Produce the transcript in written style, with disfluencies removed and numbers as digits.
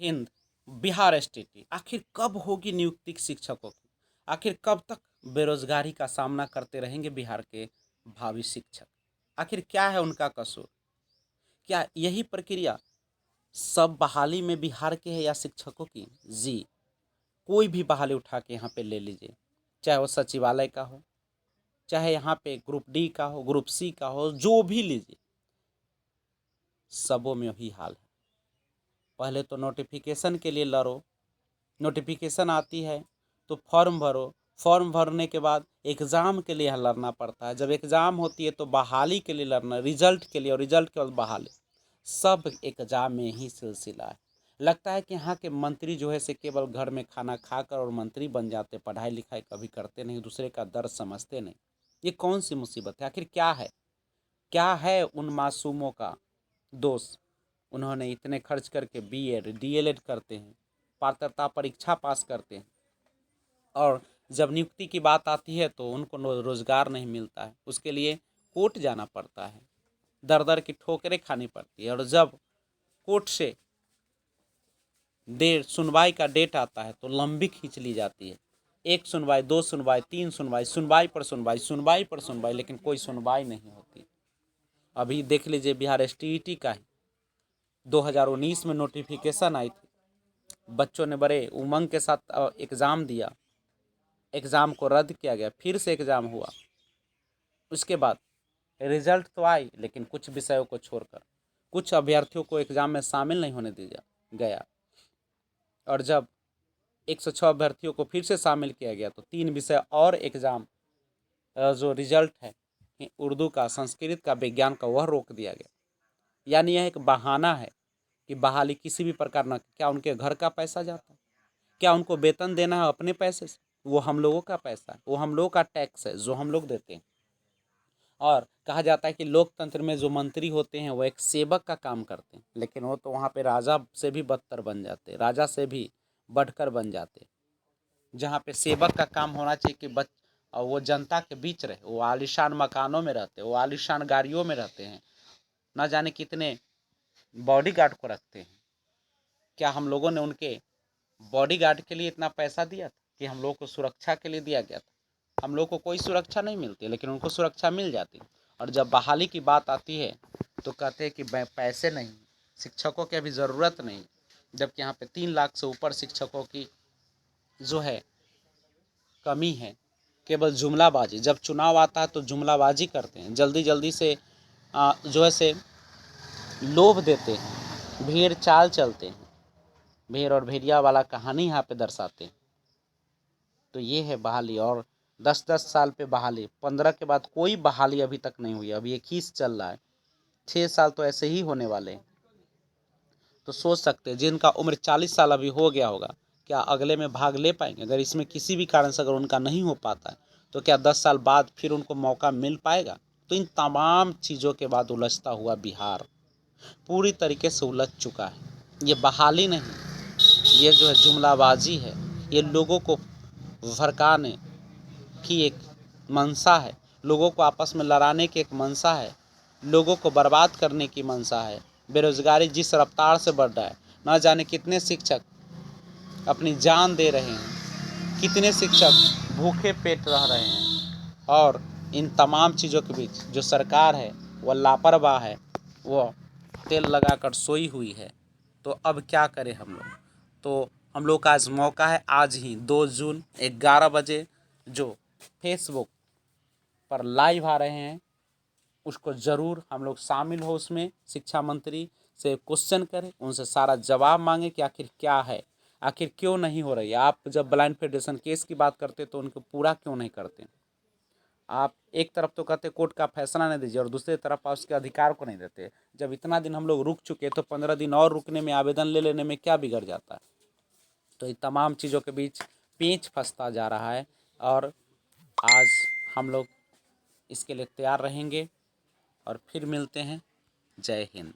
Hind, Bihar state आखिर कब होगी नियुक्ति शिक्षकों की? आखिर कब तक बेरोजगारी का सामना करते रहेंगे बिहार के भावी शिक्षक? आखिर क्या है उनका कसूर? क्या यही प्रक्रिया सब बहाली में बिहार के है या शिक्षकों की? जी, कोई भी बहाली उठा के यहाँ पे ले लीजिए, चाहे वो सचिवालय का हो, चाहे यहाँ पे ग्रुप डी का हो, ग्रुप सी का हो, जो भी लीजिए, सबों में वही हाल है। पहले तो नोटिफिकेशन के लिए लड़ो, नोटिफिकेशन आती है तो फॉर्म भरो, फॉर्म भरने के बाद एग्ज़ाम के लिए यहाँ लड़ना पड़ता है, जब एग्ज़ाम होती है तो बहाली के लिए लड़ना, रिजल्ट के लिए, और रिजल्ट के बाद बहाली, सब एग्जाम में ही सिलसिला है। लगता है कि यहाँ के मंत्री जो है से केवल घर में खाना खाकर और मंत्री बन जाते, पढ़ाई लिखाई कभी करते नहीं, दूसरे का दर्द समझते नहीं। ये कौन सी मुसीबत है? आखिर क्या है, क्या है उन मासूमों का दोष? उन्होंने इतने खर्च करके बीएड डीएलएड करते हैं, पात्रता परीक्षा पास करते हैं, और जब नियुक्ति की बात आती है तो उनको रोजगार नहीं मिलता है, उसके लिए कोर्ट जाना पड़ता है, दर दर की ठोकरें खानी पड़ती है, और जब कोर्ट से सुनवाई का डेट आता है तो लंबी खींच ली जाती है। एक सुनवाई, दो सुनवाई, तीन सुनवाई, सुनवाई पर सुनवाई, सुनवाई पर सुनवाई, लेकिन कोई सुनवाई नहीं होती। अभी देख लीजिए बिहार एसटीईटी का ही 2019 में नोटिफिकेशन आई थी, बच्चों ने बड़े उमंग के साथ एग्ज़ाम दिया, एग्ज़ाम को रद्द किया गया, फिर से एग्ज़ाम हुआ, उसके बाद रिजल्ट तो आई, लेकिन कुछ विषयों को छोड़कर कुछ अभ्यर्थियों को एग्ज़ाम में शामिल नहीं होने दिया गया, और जब 106 अभ्यर्थियों को फिर से शामिल किया गया तो 3 विषय और एग्ज़ाम जो रिजल्ट है उर्दू का, संस्कृत का, विज्ञान का, वह रोक दिया गया। यानी यह एक बहाना है कि बहाली किसी भी प्रकार न, क्या उनके घर का पैसा जाता है? क्या उनको वेतन देना है अपने पैसे से? वो हम लोगों का पैसा है, वो हम लोगों का टैक्स है जो हम लोग देते हैं। और कहा जाता है कि लोकतंत्र में जो मंत्री होते हैं वो एक सेवक का काम करते हैं, लेकिन वो तो वहाँ पे राजा से भी बदतर बन जाते, राजा से भी बढ़कर बन जाते। जहाँ पे सेवक का काम होना चाहिए कि और वो जनता के बीच रहे, वो आलीशान मकानों में रहते, वो आलीशान गाड़ियों में रहते हैं, ना जाने कितने बॉडीगार्ड को रखते हैं। क्या हम लोगों ने उनके बॉडीगार्ड के लिए इतना पैसा दिया था कि हम लोग को सुरक्षा के लिए दिया गया था? हम लोग को कोई सुरक्षा नहीं मिलती, लेकिन उनको सुरक्षा मिल जाती। और जब बहाली की बात आती है तो कहते हैं कि पैसे नहीं, शिक्षकों की अभी ज़रूरत नहीं, जबकि यहाँ पे 3 लाख से ऊपर शिक्षकों की जो है कमी है। केवल जुमलाबाजी, जब चुनाव आता है तो जुमलाबाजी करते हैं, जल्दी जल्दी से जो है से लोभ देते हैं, भेड़ चाल चलते हैं, भेड़ और भेड़िया वाला कहानी यहाँ पे दर्शाते हैं। तो ये है बहाली, और 10-10 साल पे बहाली, 15 के बाद कोई बहाली अभी तक नहीं हुई, अभी 21 चल रहा है, 6 साल तो ऐसे ही होने वाले हैं। तो सोच सकते हैं जिनका उम्र 40 साल अभी हो गया होगा, क्या अगले में भाग ले पाएंगे? अगर इसमें किसी भी कारण से अगर उनका नहीं हो पाता है तो क्या 10 साल बाद फिर उनको मौका मिल पाएगा? तो इन तमाम चीज़ों के बाद उलझता हुआ बिहार पूरी तरीके से उलझ चुका है। ये बहाली नहीं, ये जो है जुमलाबाजी है, ये लोगों को भड़काने की एक मंशा है, लोगों को आपस में लड़ाने की एक मंशा है, लोगों को बर्बाद करने की मंशा है। बेरोजगारी जिस रफ्तार से बढ़ रहा है, न जाने कितने शिक्षक अपनी जान दे रहे हैं, कितने शिक्षक भूखे पेट रह रहे हैं, और इन तमाम चीज़ों के बीच जो सरकार है वह लापरवाह है, वह तेल लगाकर सोई हुई है। तो अब क्या करें हम लोग? तो हम लोग का आज मौका है, आज ही 2 जून 11 बजे जो फेसबुक पर लाइव आ रहे हैं उसको ज़रूर हम लोग शामिल हो, उसमें शिक्षा मंत्री से क्वेश्चन करें, उनसे सारा जवाब मांगे कि आखिर क्या है, आखिर क्यों नहीं हो रही है। आप जब ब्लाइंड फेडरेशन केस की बात करते तो उनको पूरा क्यों नहीं करते? आप एक तरफ तो कहते कोर्ट का फैसला नहीं दीजिए और दूसरी तरफ आप उसके अधिकार को नहीं देते। जब इतना दिन हम लोग रुक चुके तो 15 दिन और रुकने में, आवेदन ले लेने में क्या बिगड़ जाता है? तो ये तमाम चीज़ों के बीच पेंच फंसता जा रहा है, और आज हम लोग इसके लिए तैयार रहेंगे, और फिर मिलते हैं। जय हिंद।